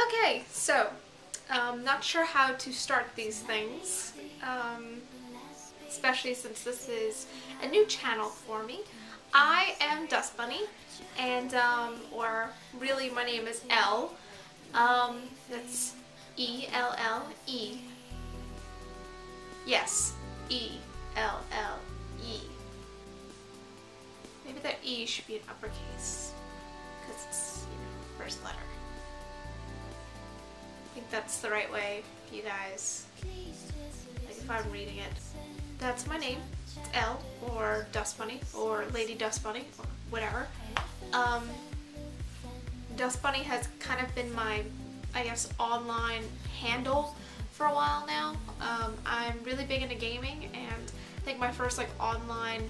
Okay, so not sure how to start these things, especially since this is a new channel for me. I am Dust Bunny, and or really my name is Elle. That's E-L-L-E. Yes, E-L-L-E. Maybe that E should be an uppercase because it's, first letter. I think that's the right way for you guys, like if I'm reading it. That's my name. It's Elle, or Dust Bunny, or Lady Dust Bunny, or whatever. Dust Bunny has kind of been my, I guess, online handle for a while now. I'm really big into gaming, and I think my first online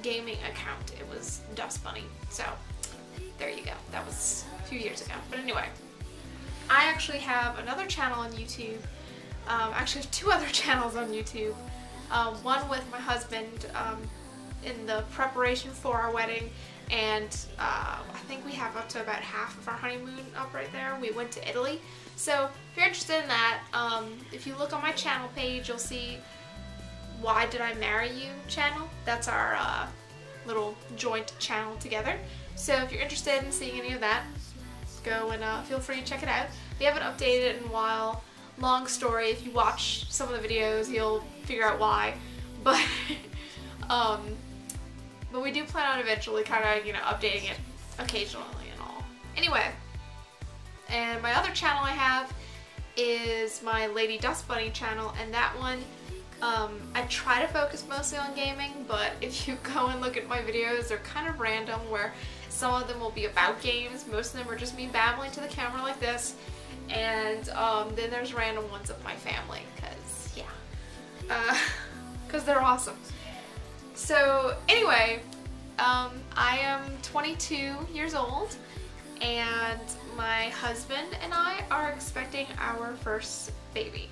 gaming account, it was Dust Bunny. So there you go. That was a few years ago. But anyway, I actually have another channel on YouTube. Actually, two other channels on YouTube. One with my husband in the preparation for our wedding, and I think we have up to about half of our honeymoon up right there. We went to Italy. So if you're interested in that, if you look on my channel page, you'll see Why Did I Marry You channel. That's our little joint channel together. So if you're interested in seeing any of that, go and feel free to check it out. We haven't updated it in a while. Long story, if you watch some of the videos, you'll figure out why. But but we do plan on eventually kind of, updating it occasionally and all. Anyway, and my other channel I have is my Lady Dust Bunny channel, and that one, I try to focus mostly on gaming, but if you go and look at my videos, they're kind of random, where some of them will be about games, most of them are just me babbling to the camera like this, and then there's random ones of my family, because, yeah, because they're awesome. So, anyway, I am 22 years old, and my husband and I are expecting our first baby,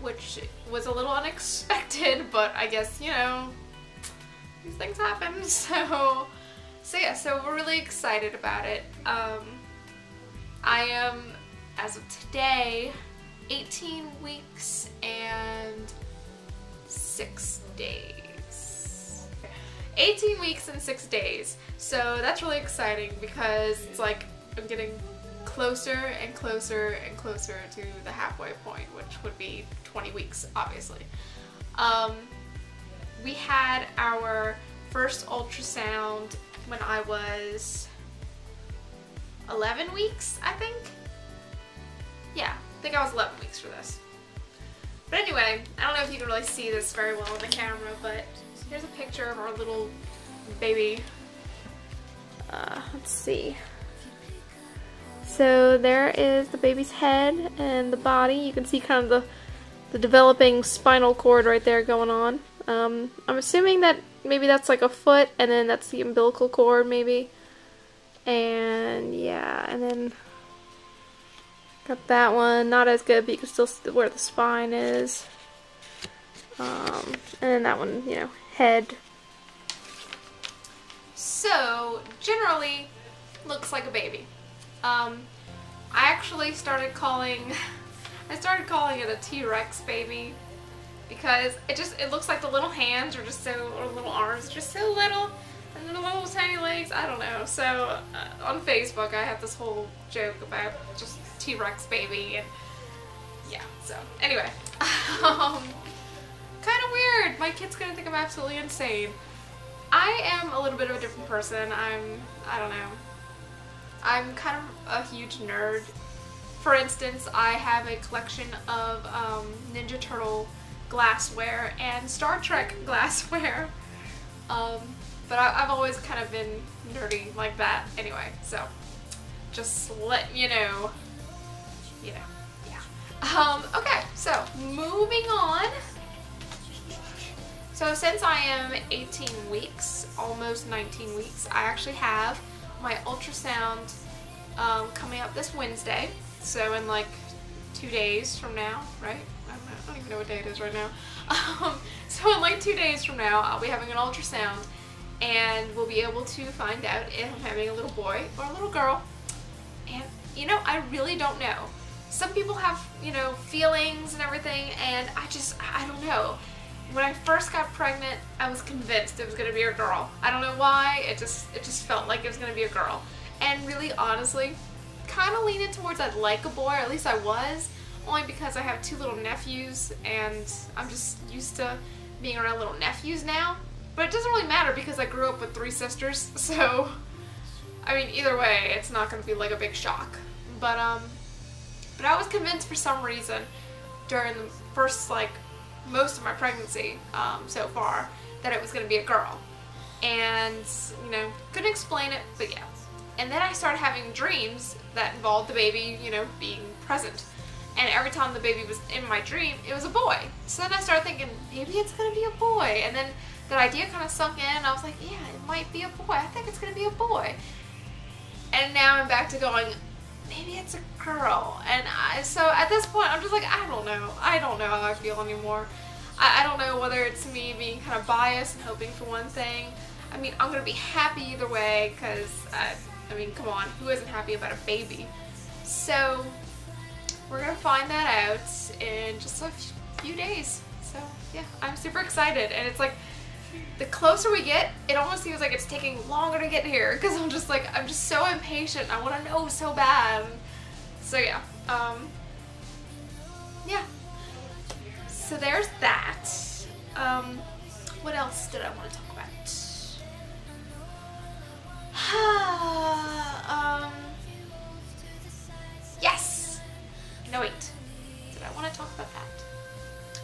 which was a little unexpected, but I guess, these things happen, so yeah, so we're really excited about it. I am, as of today, 18 weeks and 6 days. 18 weeks and 6 days. So that's really exciting because it's like I'm getting closer and closer and closer to the halfway point, which would be 20 weeks, obviously. We had our first ultrasound when I was 11 weeks, I think. Yeah, I think I was 11 weeks for this. But anyway, I don't know if you can really see this very well on the camera, but here's a picture of our little baby. Let's see. So there is the baby's head and the body. You can see kind of the developing spinal cord right there going on. I'm assuming that maybe that's like a foot, and then that's the umbilical cord maybe. And yeah, and then got that one, not as good, but you can still see where the spine is. And then that one, head. So, generally, looks like a baby. I actually started calling it a T-Rex baby because it looks like the little hands are just so, or little arms are just so little, and the little tiny legs, I don't know. So, on Facebook I have this whole joke about just T-Rex baby, and yeah, so anyway. Kind of weird. My kid's gonna think I'm absolutely insane. I am a little bit of a different person. I don't know. I'm kind of a huge nerd. For instance, I have a collection of Ninja Turtle glassware and Star Trek glassware. But I've always kind of been nerdy like that anyway, so just let you know. Yeah. Okay, so moving on. So since I am 18 weeks, almost 19 weeks, I actually have my ultrasound coming up this Wednesday. So in like 2 days from now, right? I don't even know what day it is right now. So in like 2 days from now, I'll be having an ultrasound, and we'll be able to find out if I'm having a little boy or a little girl. And you know, I really don't know. Some people have, you know, feelings and everything, and I don't know. When I first got pregnant, I was convinced it was going to be a girl. I don't know why, it just felt like it was going to be a girl. And really, honestly, kind of leaning towards I'd like a boy, or at least I was, only because I have 2 little nephews, and I'm just used to being around little nephews now. But it doesn't really matter because I grew up with 3 sisters, so, I mean, either way, it's not going to be like a big shock. But I was convinced for some reason during the first, like, most of my pregnancy so far that it was going to be a girl. And, you know, couldn't explain it, but yeah. And then I started having dreams that involved the baby, you know, being present. And every time the baby was in my dream, it was a boy. So then I started thinking, maybe it's going to be a boy. And then that idea kind of sunk in, and I was like, yeah, it might be a boy. I think it's going to be a boy. And now I'm back to going, maybe it's a girl. And so at this point, I'm just like, I don't know. I don't know how I feel anymore. I don't know whether it's me being kind of biased and hoping for one thing. I mean, I'm going to be happy either way because, I mean, come on, who isn't happy about a baby? So we're going to find that out in just a few days. So yeah, I'm super excited. And it's like, the closer we get, it almost seems like it's taking longer to get here because I'm just like, I'm just so impatient. I want to know so bad. So yeah, yeah. So there's that. What else did I want to talk about? Yes. No, wait. Did I want to talk about that?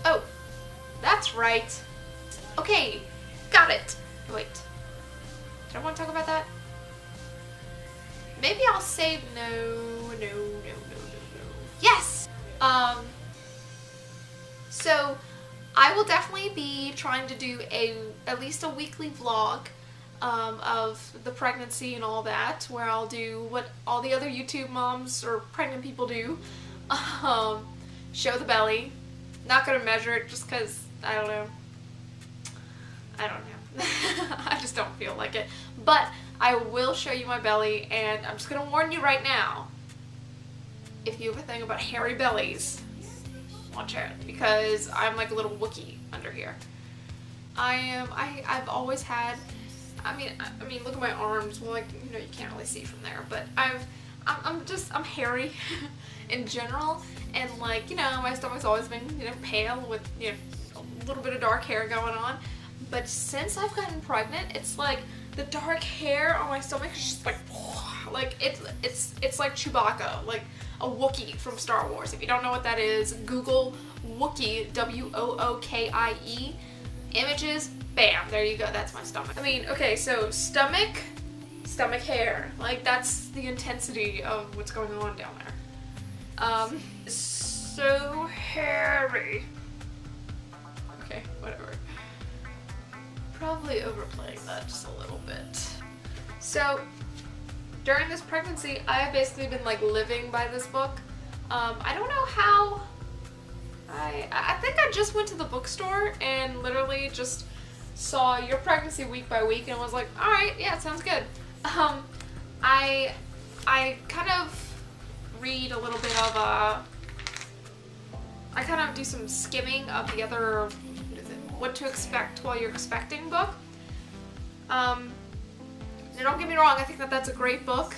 Oh, that's right. Okay, got it. Wait. Did I want to talk about that? Maybe I'll save. No. Yes. So I will definitely be trying to do at least a weekly vlog of the pregnancy and all that, where I'll do what all the other YouTube moms or pregnant people do. Show the belly. Not gonna measure it just because I don't know. I just don't feel like it. But I will show you my belly, and I'm just gonna warn you right now. If you ever think about hairy bellies, watch out, because I'm like a little Wookiee under here. I've always had, I mean, look at my arms. Well, like, you know, you can't really see from there, but I'm hairy in general, and like, you know, my stomach's always been, you know, pale with, you know, a little bit of dark hair going on. But since I've gotten pregnant, it's like the dark hair on my stomach is just like it's like Chewbacca, like a Wookiee from Star Wars. If you don't know what that is, Google Wookiee, W-O-O-K-I-E, images, bam, there you go, that's my stomach. I mean, okay, so stomach hair, like that's the intensity of what's going on down there. So hairy. Okay, whatever. Probably overplaying that just a little bit. So during this pregnancy, I have basically been like living by this book. I don't know how. I think I just went to the bookstore and literally just saw Your Pregnancy Week by Week and was like, all right, yeah, sounds good. I kind of read a little bit of I kind of do some skimming of the other What to Expect While You're Expecting book. Now don't get me wrong, I think that that's a great book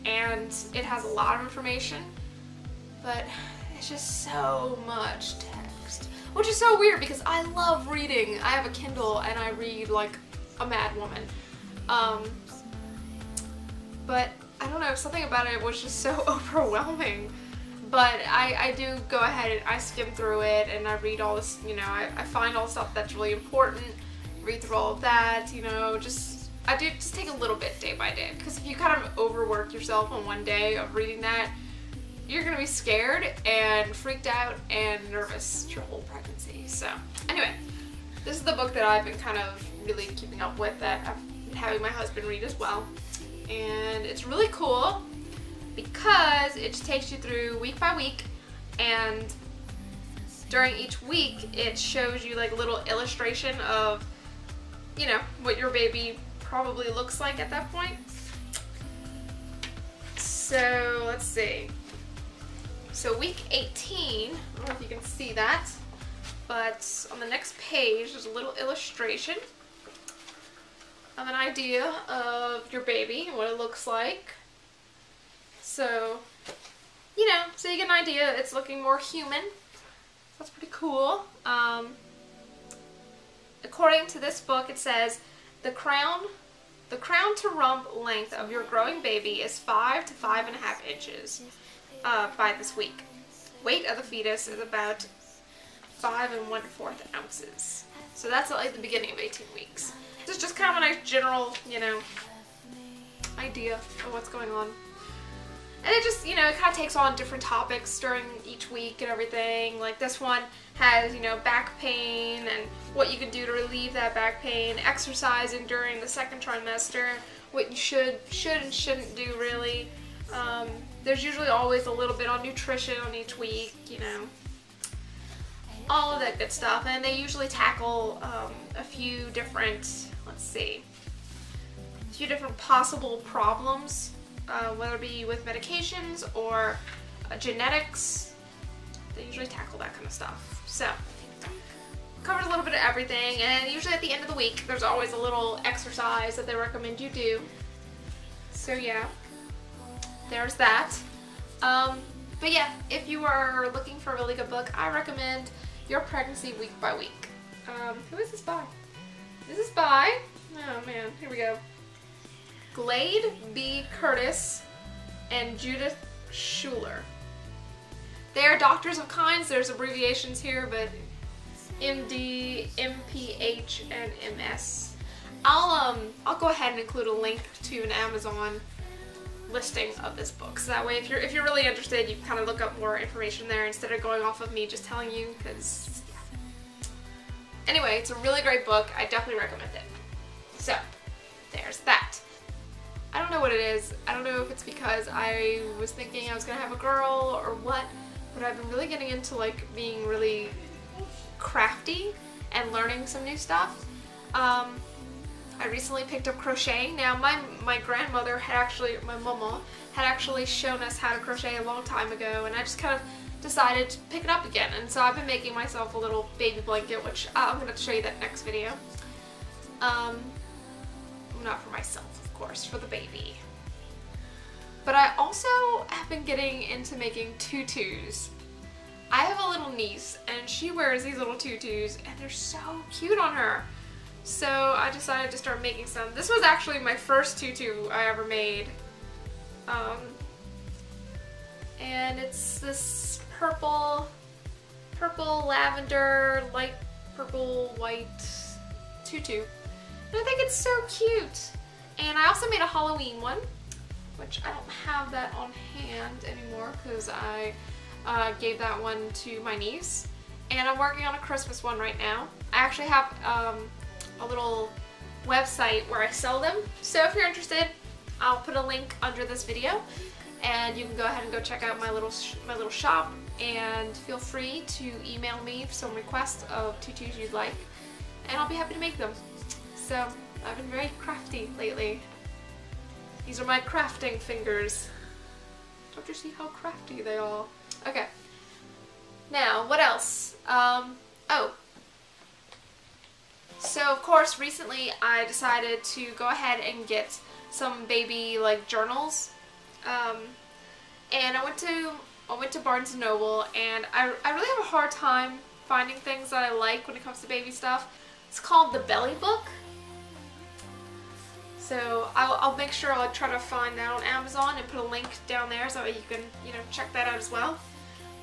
and it has a lot of information, but it's just so much text, which is so weird because I love reading. I have a Kindle and I read like a mad woman. But I don't know, something about it was just so overwhelming. But I do go ahead and I skim through it and I read all this, you know, I find all the stuff that's really important, read through all of that, you know, I do just take a little bit day by day, because if you kind of overwork yourself on one day of reading that, you're going to be scared and freaked out and nervous your whole pregnancy. So anyway, this is the book that I've been kind of really keeping up with, that I've been having my husband read as well. And it's really cool because it takes you through week by week, and during each week it shows you like a little illustration of, you know, what your baby probably looks like at that point. So let's see. So week 18, I don't know if you can see that, but on the next page there's a little illustration of an idea of your baby and what it looks like. So, you know, so you get an idea, it's looking more human. That's pretty cool. According to this book, it says, the crown to rump length of your growing baby is 5 to 5.5 inches by this week. Weight of the fetus is about 5 1/4 ounces. So that's like the beginning of 18 weeks. This is just kind of a nice general, you know, idea of what's going on. And it just, you know, it kind of takes on different topics during each week and everything. Like this one has, you know, back pain and what you can do to relieve that back pain, exercising during the second trimester, what you should and shouldn't do really. There's usually always a little bit on nutrition on each week, you know, all of that good stuff. And they usually tackle a few different, let's see, a few different possible problems. Whether it be with medications or genetics, they usually tackle that kind of stuff. So, covers a little bit of everything, and usually at the end of the week, there's always a little exercise that they recommend you do. So yeah, there's that. But yeah, if you are looking for a really good book, I recommend Your Pregnancy Week by Week. Who is this by? This is by, oh man, here we go. Glade B. Curtis and Judith Schuler. They are doctors of kinds. There's abbreviations here, but MD, MPH, and MS. I'll go ahead and include a link to an Amazon listing of this book. So that way, if you're really interested, you can kind of look up more information there instead of going off of me just telling you. Because yeah. Anyway, it's a really great book. I definitely recommend it. So there's that. I don't know what it is. I don't know if it's because I was thinking I was gonna have a girl or what, but I've been really getting into like being really crafty and learning some new stuff. I recently picked up crochet. Now my grandmother had actually, my mama had actually shown us how to crochet a long time ago, and I just kind of decided to pick it up again. And so I've been making myself a little baby blanket, which I'm gonna have to show you that next video. Not for myself, of course, for the baby. But I also have been getting into making tutus. I have a little niece and she wears these little tutus and they're so cute on her. So I decided to start making some. This was actually my first tutu I ever made. And it's this purple lavender, light purple, white tutu. And I think it's so cute. And I also made a Halloween one, which I don't have that on hand anymore because I gave that one to my niece. And I'm working on a Christmas one right now. I actually have a little website where I sell them. So if you're interested, I'll put a link under this video and you can go ahead and go check out my little shop, and feel free to email me some requests of tutus you'd like and I'll be happy to make them. So I've been very crafty lately. These are my crafting fingers. Don't you see how crafty they are? Okay. Now, what else? Oh. So, of course, recently I decided to go ahead and get some baby, like, journals. And I went to Barnes & Noble, and I really have a hard time finding things that I like when it comes to baby stuff. It's called The Belly Book. So I'll make sure I'll try to find that on Amazon and put a link down there so that you can, you know, check that out as well.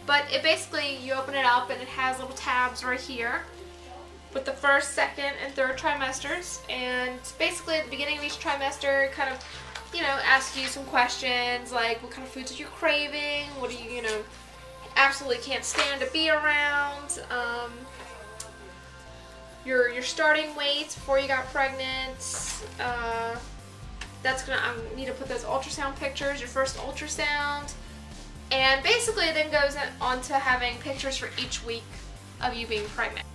But it basically, you open it up and it has little tabs right here with the first, second, and third trimesters. And basically at the beginning of each trimester, kind of, you know, ask you some questions like what kind of foods are you craving, what do you know, absolutely can't stand to be around, your starting weights before you got pregnant. That's gonna, I need to put those ultrasound pictures, your first ultrasound, and basically it then goes on to having pictures for each week of you being pregnant.